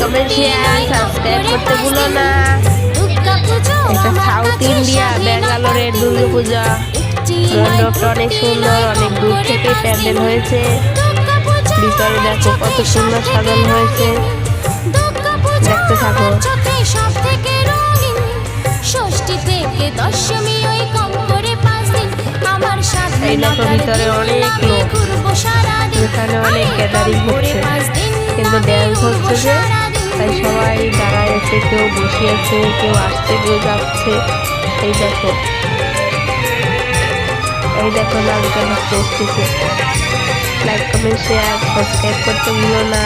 Comment share subscribe করতে ভুলো না। এটা সাউথ ইন্ডিয়া ব্যাঙ্গালোরের দুর্গাপূজা। মণ্ডপটা অনেক সুন্দর, অনেক দূর থেকে প্যান্ডেল হয়েছে। ভিতরে দেখো কত সুন্দর সাজানো হয়েছে, দেখতে থাকো। এই দেখো ভিতরে অনেক লোক, এখানে অনেক গ্যাদারিং হচ্ছে, কিন্তু ড্যান্স হচ্ছে যে, তাই সবাই দাঁড়ায় আছে, কেউ বসে আছে, কেউ আসছে, কেউ যাচ্ছে। এই দেখো, এই দেখো লোকজন আসতেছে। লাইক কমেন্ট শেয়ার সাবস্ক্রাইব করতে ভুলো না।